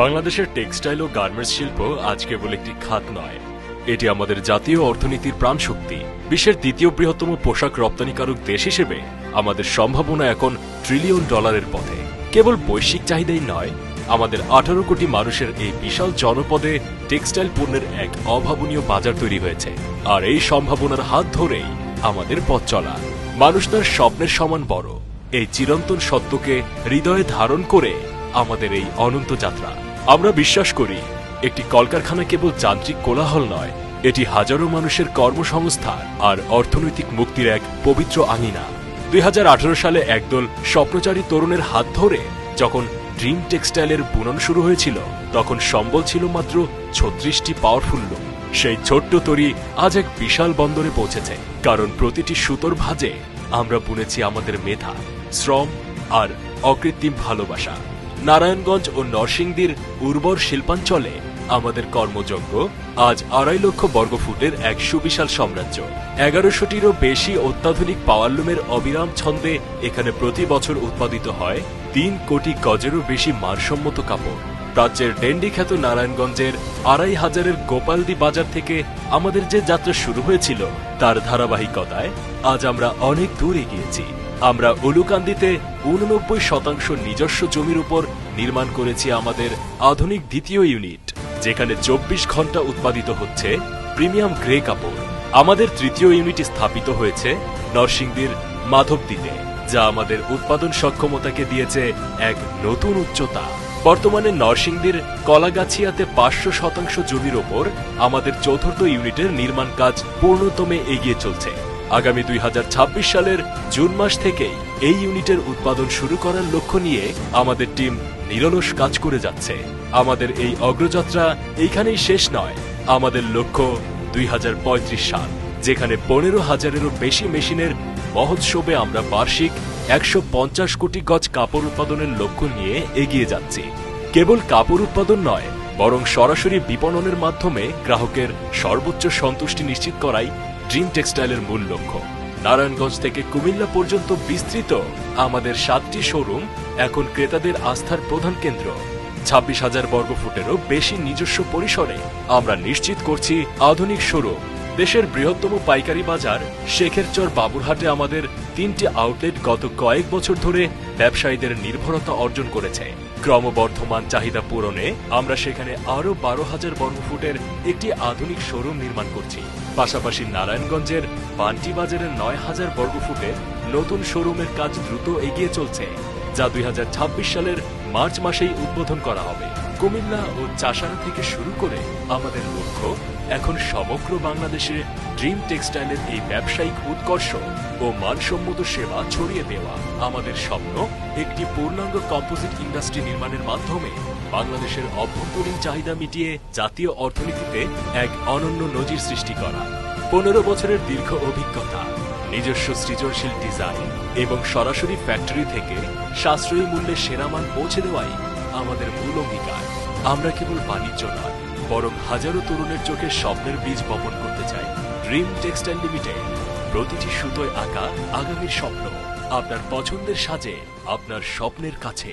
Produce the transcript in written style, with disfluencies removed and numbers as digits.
বাংলাদেশের টেক্সটাইল ও গার্মেন্টস শিল্প আজ কেবল একটি খাত নয়, এটি আমাদের জাতীয় অর্থনীতির প্রাণশক্তি। বিশ্বের দ্বিতীয় বৃহত্তম পোশাক রপ্তানিকারক দেশ হিসেবে আমাদের সম্ভাবনা এখন ট্রিলিয়ন ডলারের পথে। কেবল বৈশ্বিক চাহিদাই নয়, আমাদের 18 কোটি মানুষের এই বিশাল জনপদে টেক্সটাইল পণ্যের এক অভাবনীয় বাজার তৈরি হয়েছে। আর এই সম্ভাবনার হাত ধরেই আমাদের পথ চলা। মানুষ তার স্বপ্নের সমান বড়, এই চিরন্তন সত্যকে হৃদয়ে ধারণ করে আমাদের এই অনন্ত যাত্রা। আমরা বিশ্বাস করি, একটি কলকারখানা কেবল যান্ত্রিক কোলাহল নয়, এটি হাজারো মানুষের কর্মসংস্থান আর অর্থনৈতিক মুক্তির এক পবিত্র আঙিনা। 2018 সালে একদল স্বপ্নচারী তরুণের হাত ধরে যখন ড্রিম টেক্সটাইলের বুনন শুরু হয়েছিল, তখন সম্বল ছিল মাত্র 36টি পাওয়ারফুল লুম। সেই ছোট্ট তরী আজ এক বিশাল বন্দরে পৌঁছেছে, কারণ প্রতিটি সুতোর ভাঁজে আমরা বুনেছি আমাদের মেধা, শ্রম আর অকৃত্রিম ভালোবাসা। নারায়ণগঞ্জ ও নরসিংদীর উর্বর শিল্পাঞ্চলে আমাদের কর্মযজ্ঞ আজ 2.5 লক্ষ বর্গফুটের এক সুবিশাল সাম্রাজ্য। 1100টিরও বেশি অত্যাধুনিক পাওয়ারলুমের অবিরাম ছন্দে এখানে প্রতি বছর উৎপাদিত হয় 3 কোটি গজেরও বেশি মানসম্মত কাপড়। প্রাচ্যের ডেন্ডি খ্যাত নারায়ণগঞ্জের 2500-এর গোপালদি বাজার থেকে আমাদের যে যাত্রা শুরু হয়েছিল, তার ধারাবাহিকতায় আজ আমরা অনেক দূর এগিয়েছি। আমরা উলুকান্দিতে 89% নিজস্ব জমির উপর নির্মাণ করেছি আমাদের আধুনিক দ্বিতীয় ইউনিট, যেখানে 24 ঘন্টা উৎপাদিত হচ্ছে প্রিমিয়াম গ্রে কাপড়। আমাদের তৃতীয় ইউনিট স্থাপিত হয়েছে নরসিংদীর মাধবদীতে, যা আমাদের উৎপাদন সক্ষমতাকে দিয়েছে এক নতুন উচ্চতা। বর্তমানে নরসিংদীর কলাগাছিয়াতে 500% জমির ওপর আমাদের চতুর্থ ইউনিটের নির্মাণ কাজ পূর্ণতমে এগিয়ে চলছে। আগামী 2026 সালের জুন মাস থেকেই এই ইউনিটের উৎপাদন শুরু করার লক্ষ্য নিয়ে আমাদের টিম নিরলস কাজ করে যাচ্ছে। আমাদের এই অগ্রযাত্রা এইখানেই শেষ নয়। আমাদের লক্ষ্য 2035 সাল, যেখানে 15,000-এরও বেশি মেশিনের মহোৎসবে আমরা বার্ষিক 150 কোটি গজ কাপড় উৎপাদনের লক্ষ্য নিয়ে এগিয়ে যাচ্ছি। কেবল কাপড় উৎপাদন নয়, বরং সরাসরি বিপণনের মাধ্যমে গ্রাহকের সর্বোচ্চ সন্তুষ্টি নিশ্চিত করাই ড্রিম টেক্সটাইলের মূল লক্ষ্য। নারায়ণগঞ্জ থেকে কুমিল্লা পর্যন্ত বিস্তৃত আমাদের 7টি শোরুম এখন ক্রেতাদের আস্থার প্রধান কেন্দ্র। 26,000 বর্গফুটেরও বেশি নিজস্ব পরিসরে আমরা নিশ্চিত করছি আধুনিক শোরুম। দেশের বৃহত্তম পাইকারি বাজার শেখেরচর বাবুরহাটে আমাদের 3টি আউটলেট গত কয়েক বছর ধরে ব্যবসায়ীদের নির্ভরতা অর্জন করেছে। ক্রমবর্ধমান চাহিদা পূরণে আমরা সেখানে আরও 12,000 বর্গফুটের একটি আধুনিক শোরুম নির্মাণ করছি। পাশাপাশি নারায়ণগঞ্জের বান্টি বাজারের 9,000 বর্গফুটের নতুন শোরুমের কাজ দ্রুত এগিয়ে চলছে, যা 2026 সালের মার্চ মাসেই উদ্বোধন করা হবে। কুমিল্লা ও চাষারা থেকে শুরু করে আমাদের লক্ষ্য এখন সমগ্র বাংলাদেশে ড্রিম টেক্সটাইলের এই ব্যবসায়িক উৎকর্ষ ও মানসম্মত সেবা ছড়িয়ে দেওয়া। আমাদের স্বপ্ন একটি পূর্ণাঙ্গ কম্পোজিট ইন্ডাস্ট্রি নির্মাণের মাধ্যমে বাংলাদেশের অভ্যন্তরীণ চাহিদা মিটিয়ে জাতীয় অর্থনীতিতে এক অনন্য নজির সৃষ্টি করা। 15 বছরের দীর্ঘ অভিজ্ঞতা, নিজস্ব সৃজনশীল ডিজাইন এবং সরাসরি ফ্যাক্টরি থেকে সাশ্রয়ী মূল্যে সেরা মান পৌঁছে দেওয়াই আমাদের মূল অঙ্গীকার। আমরা কেবল বাণিজ্য নয়, বরং হাজারো তরুণের চোখে স্বপ্নের বীজ বপন করতে চাই। ড্রিম টেক্সটাইল লিমিটেড, প্রতিটি সুতোয় আঁকা আগামীর স্বপ্ন। আপনার পছন্দের সাজে, আপনার স্বপ্নের কাছে।